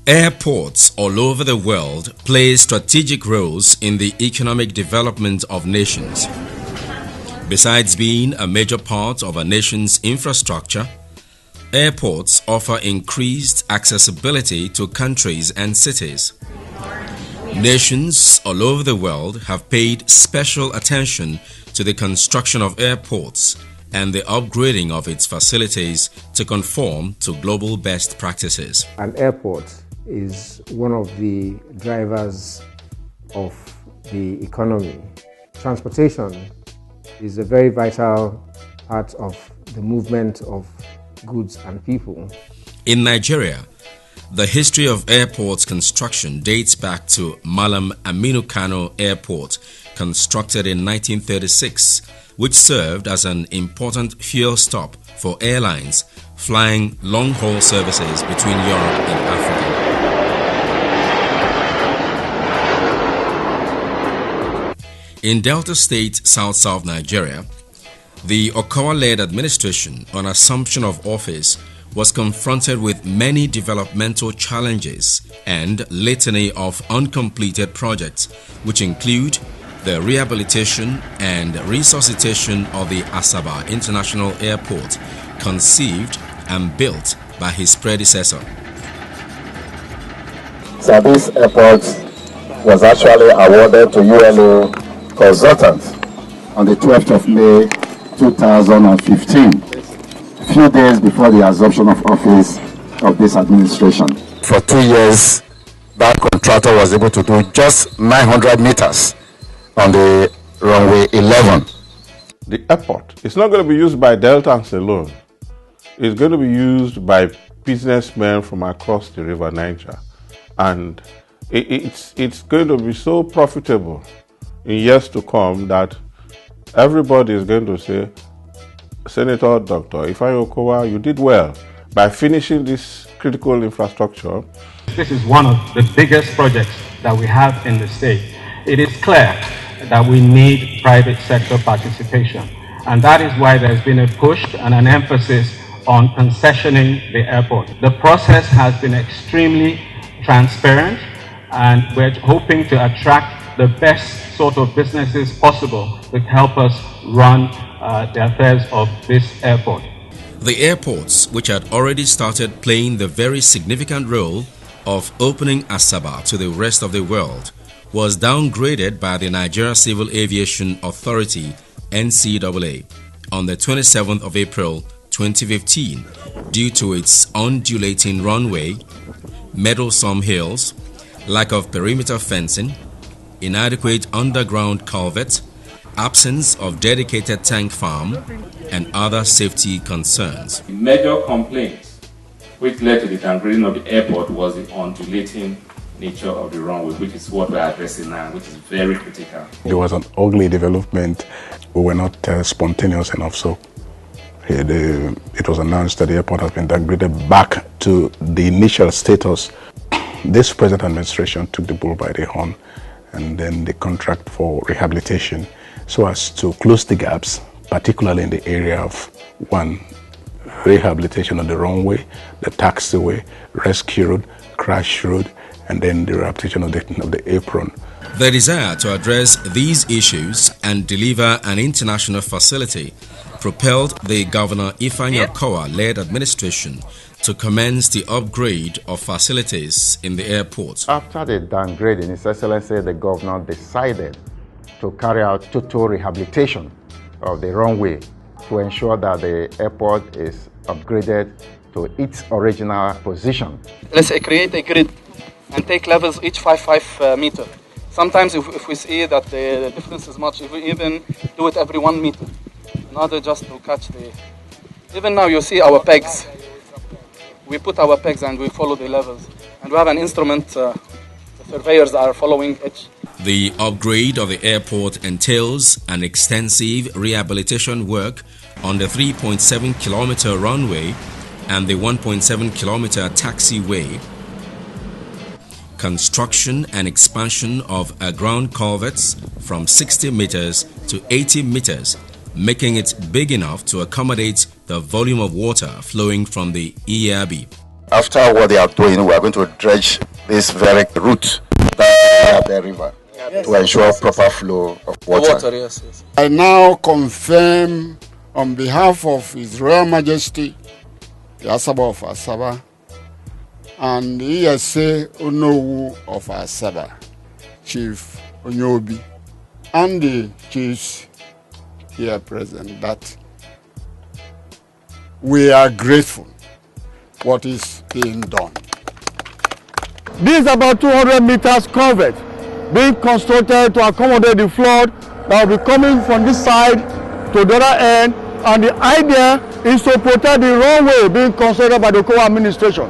Airports all over the world play strategic roles in the economic development of nations. Besides being a major part of a nation's infrastructure, airports offer increased accessibility to countries and cities. Nations all over the world have paid special attention to the construction of airports and the upgrading of its facilities to conform to global best practices. An airport is one of the drivers of the economy. Transportation is a very vital part of the movement of goods and people. In Nigeria, the history of airport construction dates back to Malam Aminu Kano Airport, constructed in 1936, which served as an important fuel stop for airlines flying long-haul services between Europe and Africa. In Delta State, South Nigeria, the Okowa-led administration, on assumption of office, was confronted with many developmental challenges and litany of uncompleted projects, which include the rehabilitation and resuscitation of the Asaba International Airport, conceived and built by his predecessor. So this airport was actually awarded to ULO consultants on the 12th of May 2015, a few days before the assumption of office of this administration. For 2 years, that contractor was able to do just 900 meters on the runway 11. The airport is not going to be used by Deltans alone. It's going to be used by businessmen from across the River Niger. And it's going to be so profitable in years to come that everybody is going to say, Senator Dr. Ifeanyi Okowa, you did well by finishing this critical infrastructure. This is one of the biggest projects that we have in the state. It is clear that we need private sector participation, and that is why there's been a push and an emphasis on concessioning the airport. The process has been extremely transparent, and we're hoping to attract the best sort of businesses possible to help us run the affairs of this airport. The airports, which had already started playing the very significant role of opening Asaba to the rest of the world, was downgraded by the Nigeria Civil Aviation Authority (NCAA) on the 27th of April 2015 due to its undulating runway, meddlesome hills, lack of perimeter fencing, inadequate underground culvert, absence of dedicated tank farm, and other safety concerns. The major complaint which led to the downgrading of the airport was the undulating nature of the runway, which is what we're addressing now, which is very critical. There was an ugly development. We were not spontaneous enough, so it was announced that the airport has been downgraded back to the initial status. This present administration took the bull by the horn, and then the contract for rehabilitation so as to close the gaps, particularly in the area of one, rehabilitation of the runway, the taxiway, rescue road, crash road, and then the rehabilitation of the apron. The desire to address these issues and deliver an international facility propelled the Governor Ifeanyi Okowa-led administration to commence the upgrade of facilities in the airport. After the downgrading, His Excellency the Governor decided to carry out total rehabilitation of the runway to ensure that the airport is upgraded to its original position. Let's create a grid and take levels each 5 meters. Sometimes if we see that the difference is much, if we even do it every 1 meter, in order just to catch the... Even now you see our pegs. We put our pegs and we follow the levels. And we have an instrument, the surveyors are following it. The upgrade of the airport entails an extensive rehabilitation work on the 3.7 kilometer runway and the 1.7 kilometer taxiway, construction and expansion of ground culverts from 60 meters to 80 meters, making it big enough to accommodate the volume of water flowing from the ERB. After what they are doing, we are going to dredge this very route down to the river to ensure proper flow of water. Yes. I now confirm on behalf of His Royal Majesty, the Asaba of Asaba, and the ESA Onowu of Asaba, Chief Onyobi, and the chiefs here present, that we are grateful what is being done. This is about 200 meters culvert being constructed to accommodate the flood that will be coming from this side to the other end, and the idea is to protect the runway being constructed by the Okowa administration.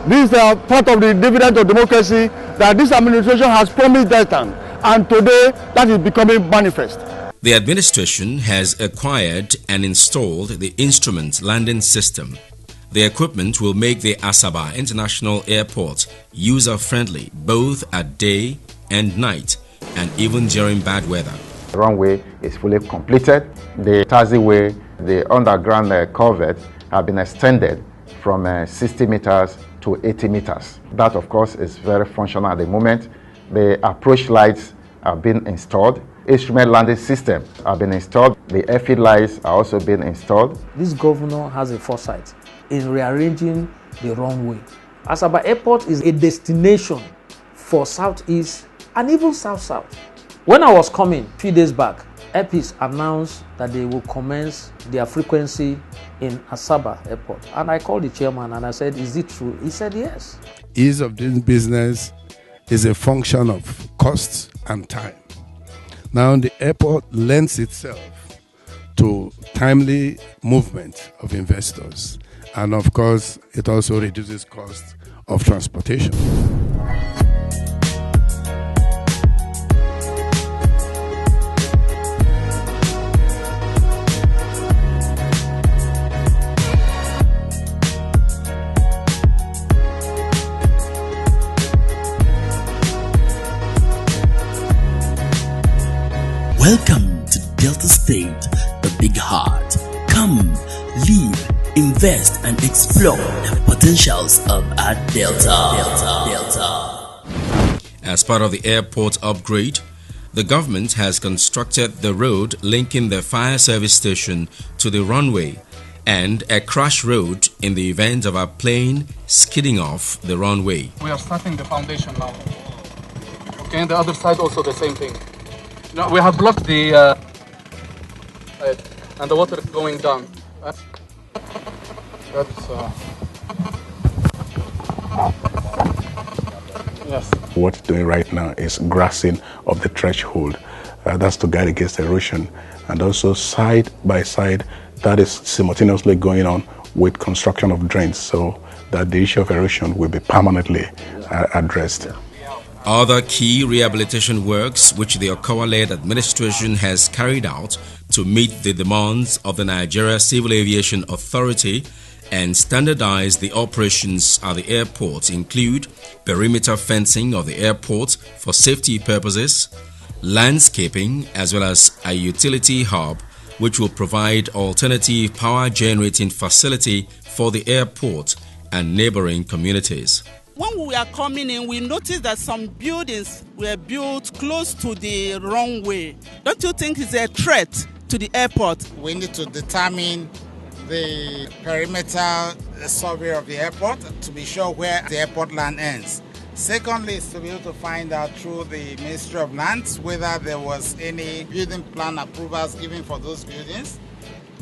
This is part of the dividend of democracy that this administration has promised that time, and today that is becoming manifest. The administration has acquired and installed the instrument landing system. The equipment will make the Asaba International Airport user-friendly both at day and night, and even during bad weather. The runway is fully completed. The taxiway, the underground culvert have been extended from 60 meters to 80 meters. That, of course, is very functional at the moment. The approach lights have been installed. Instrument landing system have been installed. The airfield lights are also being installed. This governor has a foresight in rearranging the runway. Asaba Airport is a destination for Southeast and even South-South. When I was coming a few days back, Epis announced that they will commence their frequency in Asaba Airport. And I called the chairman and I said, is it true? He said, yes. Ease of doing business is a function of cost and time. Now, the airport lends itself to timely movement of investors. And of course, it also reduces cost of transportation. Welcome to Delta State, the big heart. Come, live, invest, and explore the potentials of our Delta. As part of the airport upgrade, the government has constructed the road linking the fire service station to the runway and a crash road in the event of a plane skidding off the runway. We are starting the foundation now. Okay, and the other side also the same thing. No, we have blocked the and the water is going down. Yes. What we're doing right now is grassing of the threshold. That's to guard against erosion. And also side by side, that is simultaneously going on with construction of drains, so that the issue of erosion will be permanently addressed. Other key rehabilitation works which the Okowa-led administration has carried out to meet the demands of the Nigeria Civil Aviation Authority and standardize the operations at the airport include perimeter fencing of the airport for safety purposes, landscaping, as well as a utility hub which will provide alternative power generating facility for the airport and neighboring communities. When we are coming in, we noticed that some buildings were built close to the runway. Don't you think it's a threat to the airport? We need to determine the perimeter survey of the airport to be sure where the airport land ends. Secondly, is to be able to find out through the Ministry of Lands whether there was any building plan approvals given for those buildings.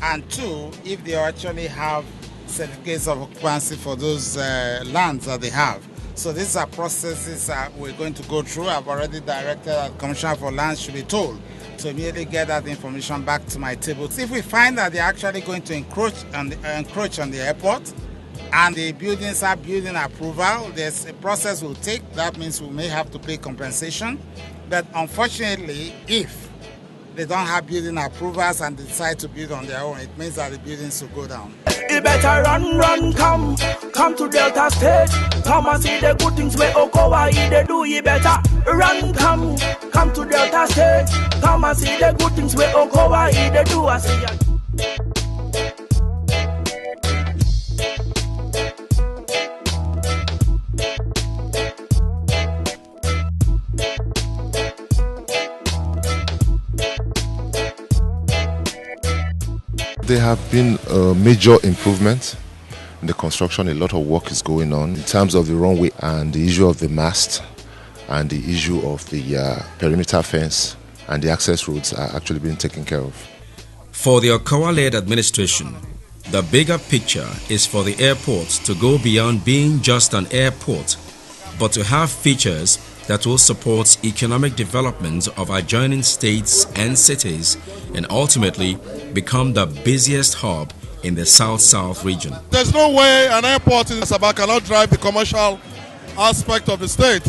And two, if they actually have certificates of occupancy for those lands that they have. So these are processes we're going to go through. I've already directed that Commissioner for Lands should be told to immediately get that information back to my table. If we find that they're actually going to encroach on the airport and the buildings have building approval, there's a process we'll take. That means we may have to pay compensation. But unfortunately, if they don't have building approvals and decide to build on their own, it means that the buildings will go down. You better run, come to Delta State. Come and see the good things where Okowa they do. You better run, come to Delta State. Come and see the good things where Okowa they do. I say there have been major improvements in the construction. A lot of work is going on in terms of the runway and the issue of the mast and the issue of the perimeter fence and the access roads are actually being taken care of. For the Okowa-led administration, the bigger picture is for the airport to go beyond being just an airport, but to have features that will support economic development of adjoining states and cities and ultimately become the busiest hub in the South-South region. There's no way an airport in Asaba cannot drive the commercial aspect of the state.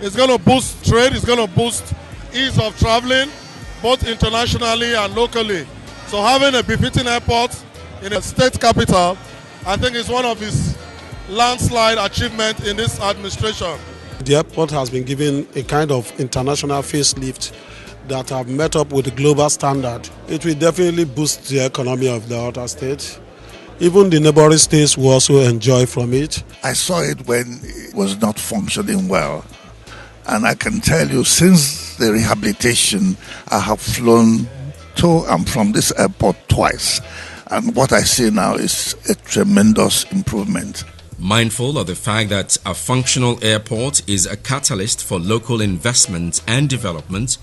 It's going to boost trade, it's going to boost ease of traveling, both internationally and locally. So having a befitting airport in a state capital, I think is one of his landslide achievements in this administration. The airport has been given a kind of international facelift that have met up with the global standard. It will definitely boost the economy of the outer state. Even the neighboring states will also enjoy from it. I saw it when it was not functioning well. And I can tell you, since the rehabilitation, I have flown to and from this airport twice. And what I see now is a tremendous improvement. Mindful of the fact that a functional airport is a catalyst for local investment and development,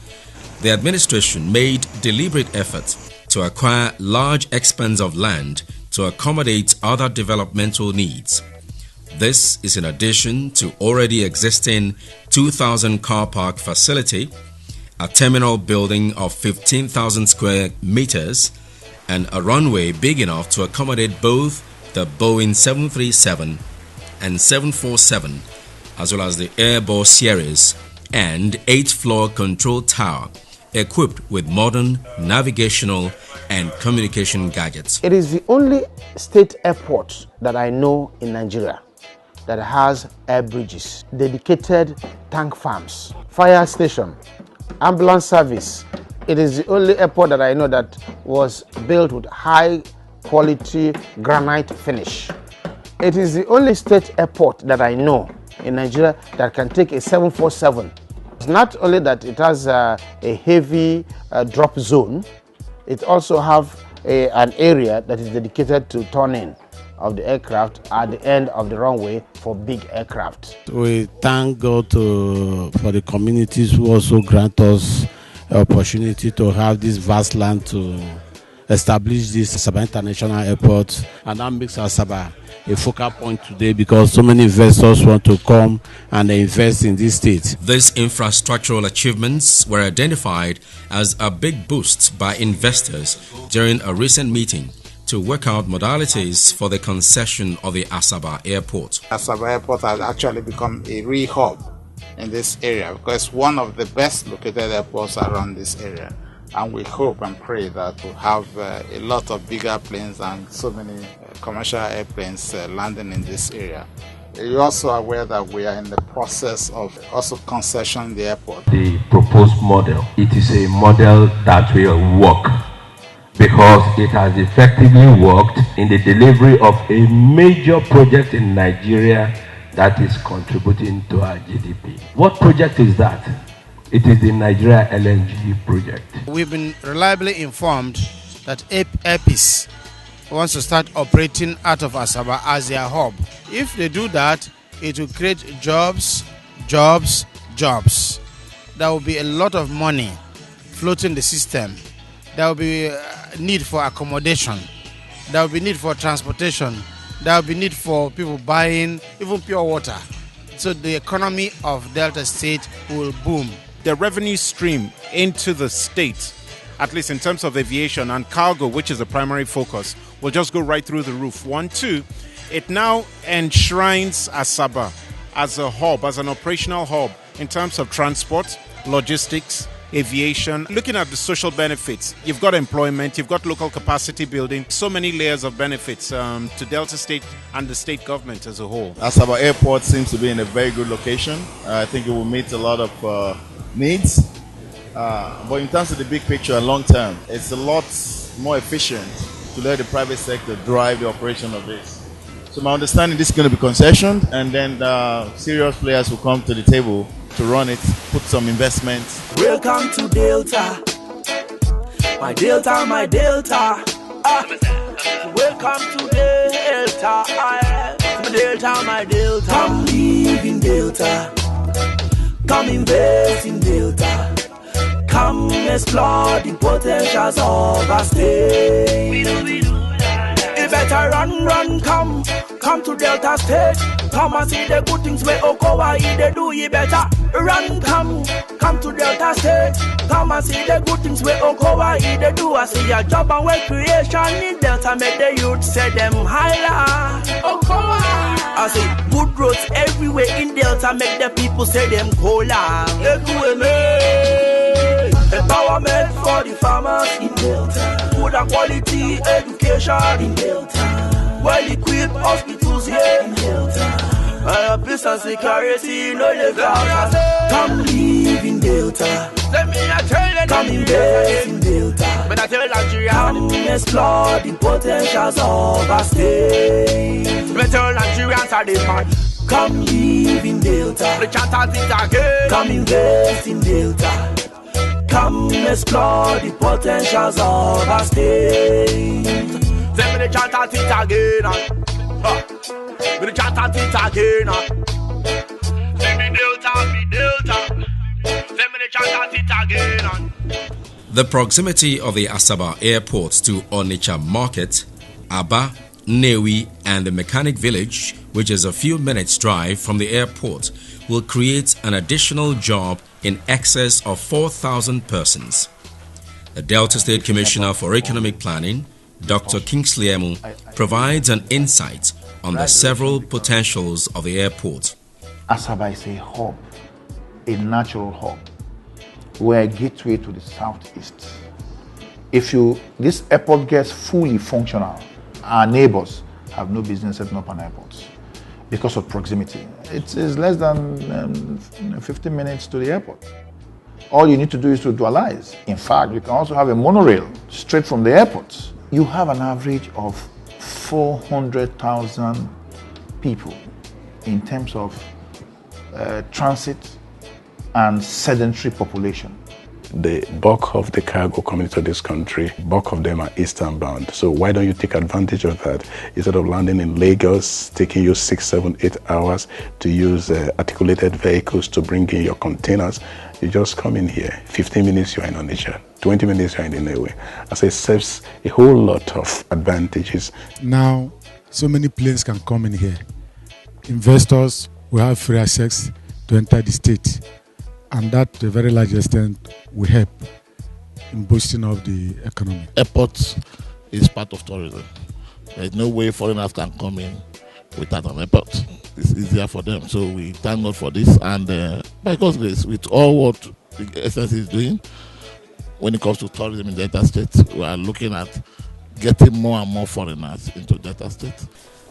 the administration made deliberate efforts to acquire large expanse of land to accommodate other developmental needs. This is in addition to already existing 2,000 car park facility, a terminal building of 15,000 square meters, and a runway big enough to accommodate both the Boeing 737 and 747, as well as the Airbus series, and 8th-floor control tower equipped with modern navigational and communication gadgets. It is the only state airport that I know in Nigeria that has air bridges, dedicated tank farms, fire station, ambulance service. It is the only airport that I know that was built with high quality granite finish. It is the only state airport that I know in Nigeria that can take a 747. It's not only that it has a heavy drop zone, it also have an area that is dedicated to turning of the aircraft at the end of the runway for big aircraft. We thank God for the communities who also grant us the opportunity to have this vast land to establish this Asaba International Airport, and that makes Asaba a focal point today because so many investors want to come and invest in this state. These infrastructural achievements were identified as a big boost by investors during a recent meeting to work out modalities for the concession of the Asaba Airport. Asaba Airport has actually become a real hub in this area because it's one of the best located airports around this area. And we hope and pray that we'll have a lot of bigger planes and so many commercial airplanes landing in this area. You're also aware that we are in the process of also concessioning the airport. The proposed model, it is a model that will work because it has effectively worked in the delivery of a major project in Nigeria that is contributing to our GDP. What project is that? It is the Nigeria LNG project. We've been reliably informed that APIS wants to start operating out of Asaba as their hub. If they do that, it will create jobs. There will be a lot of money floating the system. There will be need for accommodation. There will be need for transportation. There will be need for people buying even pure water. So the economy of Delta State will boom. The revenue stream into the state, at least in terms of aviation and cargo, which is the primary focus, will just go right through the roof. 1, 2, it now enshrines Asaba as a hub, as an operational hub in terms of transport, logistics, aviation. Looking at the social benefits, you've got employment, you've got local capacity building, so many layers of benefits to Delta State and the state government as a whole. Asaba Airport seems to be in a very good location. I think it will meet a lot of needs, but in terms of the big picture and long term, it's a lot more efficient to let the private sector drive the operation of this. So my understanding, this is going to be concessioned, and then serious players will come to the table to run it, put some investment. Welcome to Delta, my Delta, my Delta. Welcome to Delta, my Delta, my Delta. Come live in Delta, come invest in Delta, come explore the potentials of our state. You better run, come to Delta State. Come and see the good things where Okowa they do. You better run, come to Delta State. Come and see the good things where Okowa they do. I see a job and work creation in Delta. Make the youth say them higher. Okowa. I see good roads everywhere in Delta. Make the people say them cola. Empowerment for the farmers in Delta. Good and quality education in Delta. Well-equipped hospitals here in Delta. Peace and security, no Delta. Come live in Delta. Let me tell you, come invest in Delta. But I tell Nigeria, come explore the potentials of our state. But tell Nigerians are the man. Come live in Delta. The chant it again. Come invest in Delta. Come explore the potentials of our state. Say me the chant it again. Me the chant it again. Say me Delta, me Delta. Say me the chant it again. The proximity of the Asaba airport to Onitsha Market, Aba, Nnewi and the Mechanic Village, which is a few minutes drive from the airport, will create an additional job in excess of 4,000 persons. The Delta State Commissioner for Economic Planning, Dr. Kingsley Emu, provides an insight on the several potentials of the airport. Asaba is a hub, a natural hub. We're a gateway to the southeast. If this airport gets fully functional, our neighbors have no business setting up an airport because of proximity. It is less than 15 minutes to the airport. All you need to do is to dualize. In fact, you can also have a monorail straight from the airport. You have an average of 400,000 people in terms of transit and sedentary population. The bulk of the cargo coming to this country, bulk of them are eastern bound. So why don't you take advantage of that? Instead of landing in Lagos, taking you 6, 7, 8 hours to use articulated vehicles to bring in your containers, you just come in here. 15 minutes you're in Onitsha, 20 minutes you're in Nnewi. As it serves a whole lot of advantages. Now, so many planes can come in here. Investors will have free access to enter the state. And that, to a very large extent, will help in boosting of the economy. Airport is part of tourism. There's no way foreigners can come in without an airport. It's easier for them. So we thank God for this. And by God's grace, with all what the SNC is doing, when it comes to tourism in Delta State, we are looking at getting more and more foreigners into Delta State.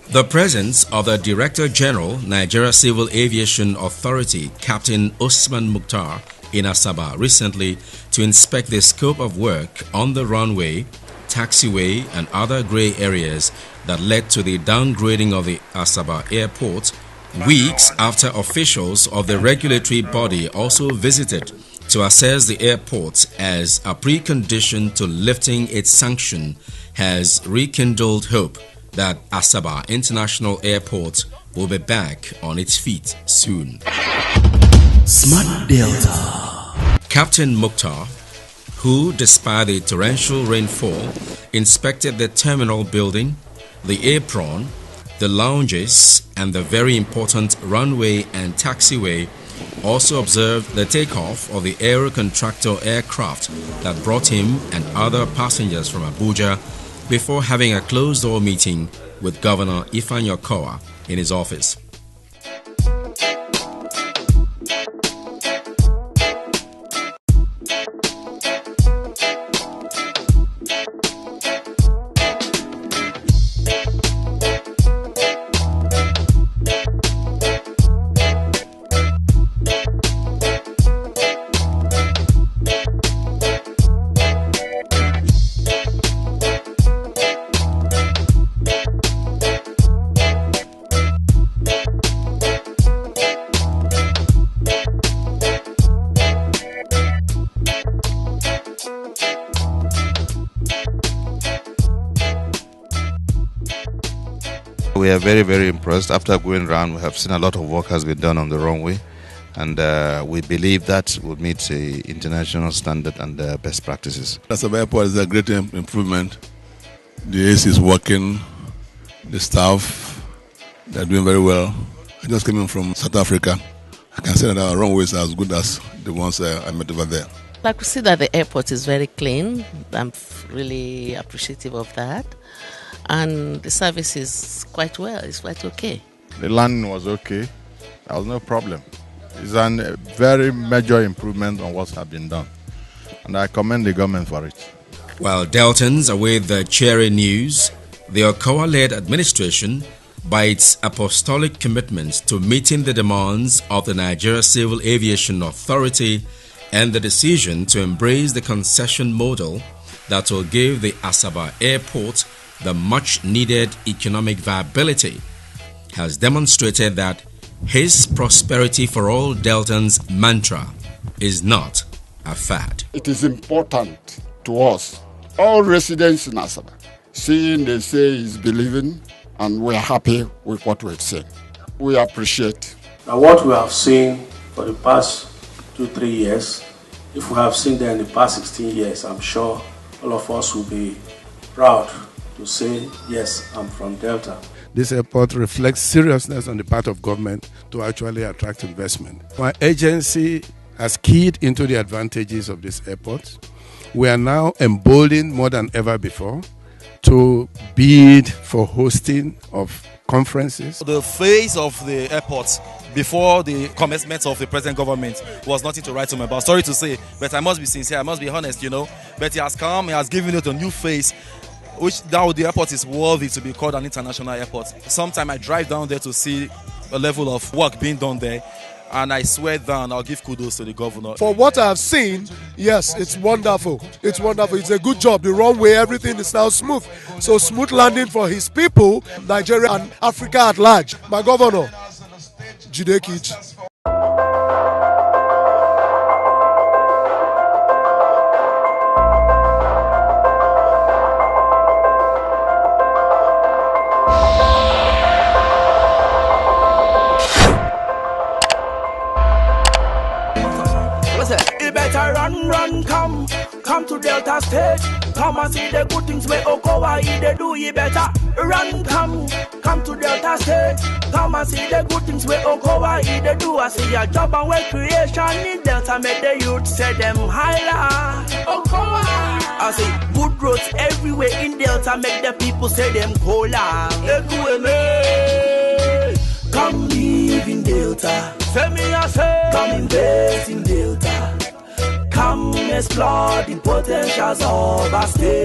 The presence of the Director General, Nigeria Civil Aviation Authority, Captain Usman Mukhtar, in Asaba recently to inspect the scope of work on the runway, taxiway and other grey areas that led to the downgrading of the Asaba airport, weeks after officials of the regulatory body also visited to assess the airport as a precondition to lifting its sanction, has rekindled hope that Asaba International Airport will be back on its feet soon. Smart Delta. Captain Mukhtar, who despite the torrential rainfall inspected the terminal building, the apron, the lounges and the very important runway and taxiway, also observed the takeoff of the aero contractor aircraft that brought him and other passengers from Abuja before having a closed-door meeting with Governor Okowa in his office. we are very, very impressed. After going around, we have seen a lot of work has been done on the runway, and we believe that will meet the international standard and best practices. Asaba Airport is a great improvement. The AC is working, the staff, they're doing very well. I just came in from South Africa. I can say that our runways are as good as the ones I met over there. I could see that the airport is very clean. I'm really appreciative of that. And the service is quite well, it's quite okay. The landing was okay. There was no problem. It's a very major improvement on what has been done. And I commend the government for it. While Deltans await the cheery news, the Okowa-led administration, by its apostolic commitment to meeting the demands of the Nigeria Civil Aviation Authority and the decision to embrace the concession model that will give the Asaba Airport the much-needed economic viability, has demonstrated that his prosperity for all Deltans mantra is not a fad. It is important to us, all residents in Asaba, seeing they say is believing, and we are happy with what we've seen. We appreciate. Now what we have seen for the past 2-3 years, if we have seen them in the past 16 years, I'm sure all of us will be proud to say, yes, I'm from Delta. This airport reflects seriousness on the part of government to actually attract investment. My agency has keyed into the advantages of this airport. We are now emboldened more than ever before to bid for hosting of conferences. The face of the airport before the commencement of the present government was nothing to write home about. Sorry to say, but I must be sincere, I must be honest, But he has come, he has given it a new face, which now the airport is worthy to be called an international airport. Sometimes I drive down there to see a level of work being done there, and I swear down, I'll give kudos to the governor. For what I've seen, yes, it's wonderful. It's wonderful. It's a good job. The runway, everything is now smooth. So smooth landing for his people, Nigeria and Africa at large. My governor, Jide Kich. Run, come to Delta State. Come and see the good things where Okowa they do you better. Run, come to Delta State. Come and see the good things where Okowa they do. I see a job and work creation in Delta. Make the youth say them highlight Okowa. I see good roads everywhere in Delta. Make the people say them cola. Come live in Delta. Say me I say. Come invest in Delta. Come explore the potentials of our state.